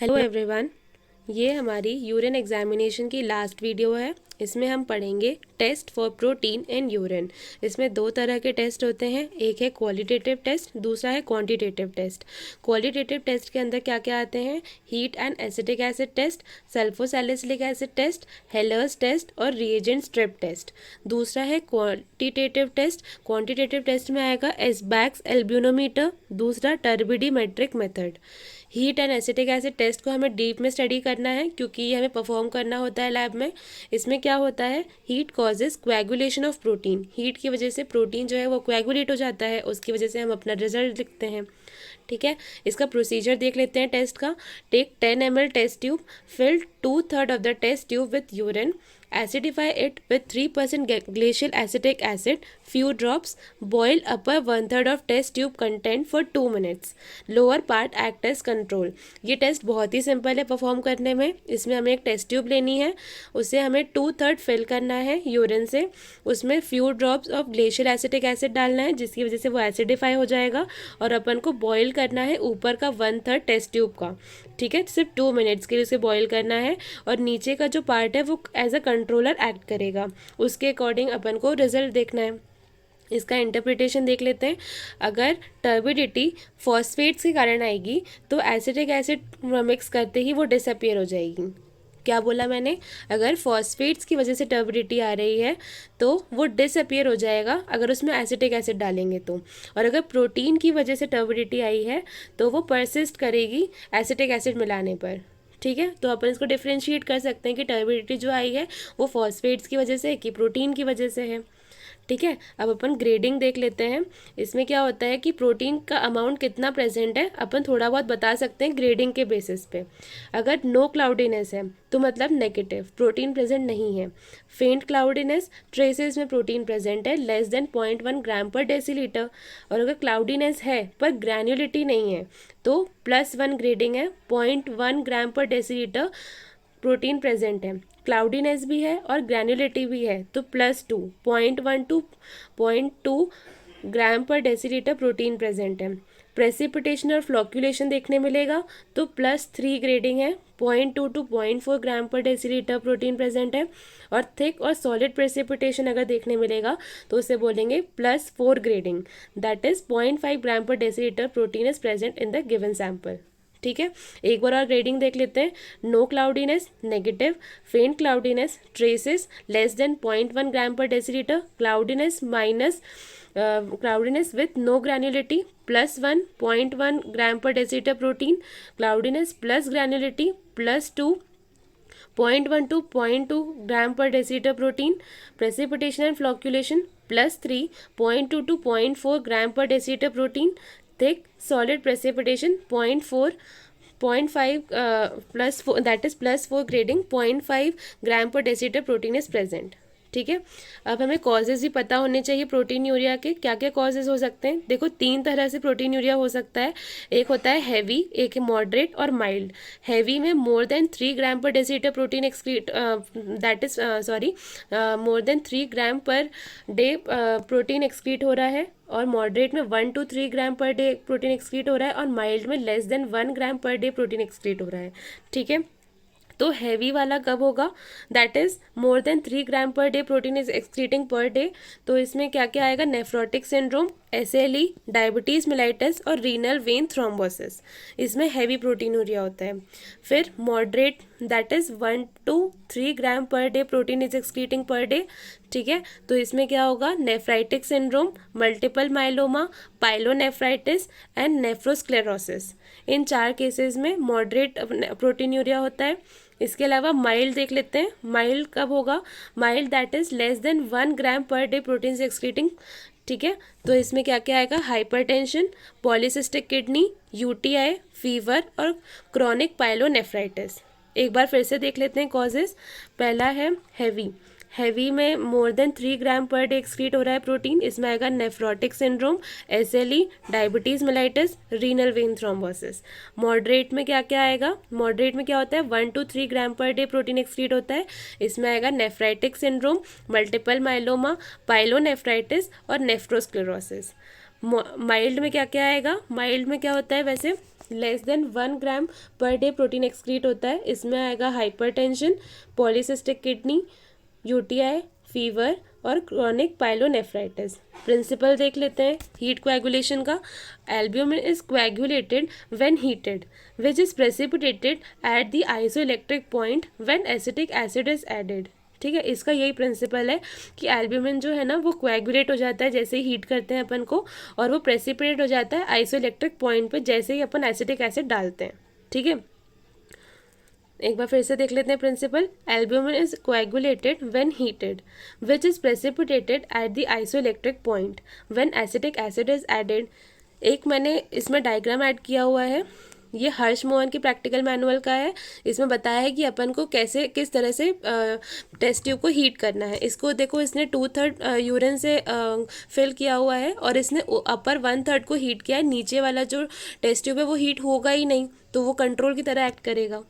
Hello everyone. ये हमारी urine examination की लास्ट वीडियो है। इसमें हम पढ़ेंगे test for protein in urine. इसमें दो तरह के टेस्ट होते हैं, एक है क्वालिटेटिव टेस्ट, दूसरा है क्वांटिटेटिव टेस्ट। क्वालिटेटिव टेस्ट के अंदर क्या क्या आते हैं? Heat and acetic acid test, sulfosalicylic acid test, Heller's test और रिएजेंट स्ट्रिप टेस्ट। दूसरा है क्वांटिटेटिव टेस्ट। क्वांटिटेटिव टेस्ट में आएगा एस्बैक्स एल्ब्यूनोमीटर, दूसरा turbidimetric method. Heat and acetic acid test को हमें डीप में स्टडी करना है क्योंकि ये हमें परफॉर्म करना होता है लैब में। इसमें क्या होता है? Heat causes coagulation of protein. Heat की वजह से प्रोटीन जो है वो कोएगुलेट हो जाता है, उसकी वजह से हम अपना रिजल्ट लिखते हैं। ठीक है, इसका प्रोसीजर देख लेते हैं टेस्ट का। Take 10 ml test tube, fill 2/3 of the test tube with urine, acidify it with 3% glacial acetic acid, few drops, boil upper 1/3 of test tube content for 2 minutes. Lower part act as control. ये test बहुत ही simple है perform करने में। इसमें हमें एक test tube लेनी है, उसे हमें 2/3 फिल करना है यूरिन से, उसमें few drops of glacial acetic acid डालना है जिसकी वजह से वो एसिडिफाई हो जाएगा, और अपन को बॉयल करना है ऊपर का 1/3 टेस्ट ट्यूब का। ठीक है, सिर्फ 2 मिनट्स के लिए उसे बॉयल करना है, और नीचे का जो पार्ट है वो एज अ कंट्रोलर एक्ट करेगा। उसके अकॉर्डिंग अपन को रिजल्ट देखना है। इसका इंटरप्रिटेशन देख लेते हैं। अगर टर्बिडिटी फॉस्फेट्स के कारण आएगी तो एसिटिक एसिड मिक्स करते ही वो डिसअपियर हो जाएगी। क्या बोला मैंने? अगर फॉस्फेट्स की वजह से टर्बिडिटी आ रही है तो वो डिसअपियर हो जाएगा अगर उसमें एसिटिक एसिड डालेंगे तो। और अगर प्रोटीन की वजह से टर्बिडिटी आई है तो वो परसिस्ट करेगी एसिटिक एसिड मिलाने पर। ठीक है, तो अपन इसको डिफ्रेंशिएट कर सकते हैं कि टर्बिडिटी जो आई है वो फॉस्फेट्स की वजह से है कि प्रोटीन की वजह से है। ठीक है, अब अपन ग्रेडिंग देख लेते हैं। इसमें क्या होता है कि प्रोटीन का अमाउंट कितना प्रेजेंट है अपन थोड़ा बहुत बता सकते हैं ग्रेडिंग के बेसिस पे। अगर नो क्लाउडीनेस है तो मतलब नेगेटिव, प्रोटीन प्रेजेंट नहीं है। फेंट क्लाउडीनेस, ट्रेसेस में प्रोटीन प्रेजेंट है less than 0.1 gram per decilitre. और अगर क्लाउडीनेस है पर ग्रैन्युलिटी नहीं है तो +1 ग्रेडिंग है, 0.1 gram per decilitre protein present है। क्लाउडीनेस भी है और ग्रैन्युलेटी भी है तो +2, 0.1 to 0.2 gram per decilitre protein present है। प्रेसिपिटेशन और फ्लॉक्यूलेशन देखने मिलेगा तो +3 ग्रेडिंग है, 0.2 to 0.4 gram per decilitre protein present है। और थिक और सॉलिड प्रेसिपिटेशन अगर देखने मिलेगा तो उसे बोलेंगे +4 grading, that is 0.5 gram per decilitre protein is present in the given sample. ठीक है, एक बार और ग्रेडिंग देख लेते हैं। No cloudiness negative, faint cloudiness traces less than 0.1 gram per decilitre, cloudiness with no granularity +1, 0.1 gram per decilitre protein, cloudiness plus granularity +2, 0.1 to 0.2 gram per decilitre protein, precipitation and flocculation +3, 0.2 to 0.4 gram per decilitre protein, thick solid precipitation 0.5 +4, that is +4 grading, 0.5 gram per decilitre protein is present. ठीक है, अब हमें causes भी पता होने चाहिए protein urea के। क्या क्या कॉजेज हो सकते हैं? देखो, 3 तरह से प्रोटीन यूरिया हो सकता है। एक होता है हैवी, एक है मॉडरेट और माइल्ड। हैवी में more than 3 gram per decilitre protein excrete, that is more than 3 gram per day protein excrete हो रहा है, और मॉडरेट में 1 to 3 gram per day protein excrete हो रहा है, और माइल्ड में लेस देन 1 ग्राम पर डे प्रोटीन एक्सक्रीट हो रहा है। ठीक है, तो हैवी वाला कब होगा? That is more than 3 gram per day protein is excreting per day. तो इसमें क्या क्या आएगा? Nephrotic syndrome, SLE, diabetes mellitus और रीनल वेन थ्रोम्बोसिस। इसमें हैवी प्रोटीन यूरिया होता है। फिर moderate, that is 1 to 3 gram per day protein is excreting per day. ठीक है, तो इसमें क्या होगा? Nephritic syndrome, multiple myeloma, pyelonephritis and nephrosclerosis. In 4 cases में मॉडरेट प्रोटीन यूरिया होता है। इसके अलावा माइल्ड देख लेते हैं। माइल्ड कब होगा? Mild that is less than 1 gram per day protein से एक्सक्रीटिंग। ठीक है, तो इसमें क्या क्या आएगा? Hypertension, polycystic kidney, UTI, fever और क्रॉनिक पाइलोनेफ्राइटिस। एक बार फिर से देख लेते हैं कॉजेज। पहला है हैवी। हैवी में मोर देन 3 ग्राम पर डे एक्सक्रीट हो रहा है प्रोटीन। इसमें आएगा nephrotic syndrome, SLE, diabetes mellitus, renal vein thrombosis. Moderate में क्या क्या आएगा? मॉडरेट में क्या होता है? 1 to 3 gram per day protein excrete होता है। इसमें आएगा nephritic syndrome, multiple myeloma, pyelonephritis और नेफ्रोस्क्लेरोसिस। माइल्ड में क्या क्या आएगा? माइल्ड में क्या होता है? वैसे लेस देन 1 ग्राम पर डे प्रोटीन एक्सक्रीट होता है। इसमें आएगा hypertension, polycystic kidney, UTI, fever और क्रॉनिक पाइलोनेफ्राइटिस। प्रिंसिपल देख लेते हैं हीट कोएगुलेशन का। Albumin is coagulated when heated which is precipitated at the isoelectric point when acetic acid is added. ठीक है, इसका यही प्रिंसिपल है कि एल्ब्यूमिन जो है ना वो कोएगुलेट हो जाता है जैसे ही हीट करते हैं अपन को, और वो प्रेसिपिटेट हो जाता है आइसोइलेक्ट्रिक पॉइंट पे जैसे ही अपन एसिटिक एसिड डालते हैं। ठीक है, एक बार फिर से देख लेते हैं principle. Albumin is coagulated when heated which is precipitated at the isoelectric point when acetic acid is added. एक मैंने इसमें डायग्राम ऐड किया हुआ है, ये हर्ष मोहन की प्रैक्टिकल मैनुअल का है। इसमें बताया है कि अपन को कैसे किस तरह से टेस्ट ट्यूब को हीट करना है। इसको देखो, इसने 2/3 यूरिन से फिल किया हुआ है और इसने अपर 1/3 को हीट किया है। नीचे वाला जो टेस्ट ट्यूब है वो हीट होगा ही नहीं, तो वो कंट्रोल की तरह एक्ट करेगा।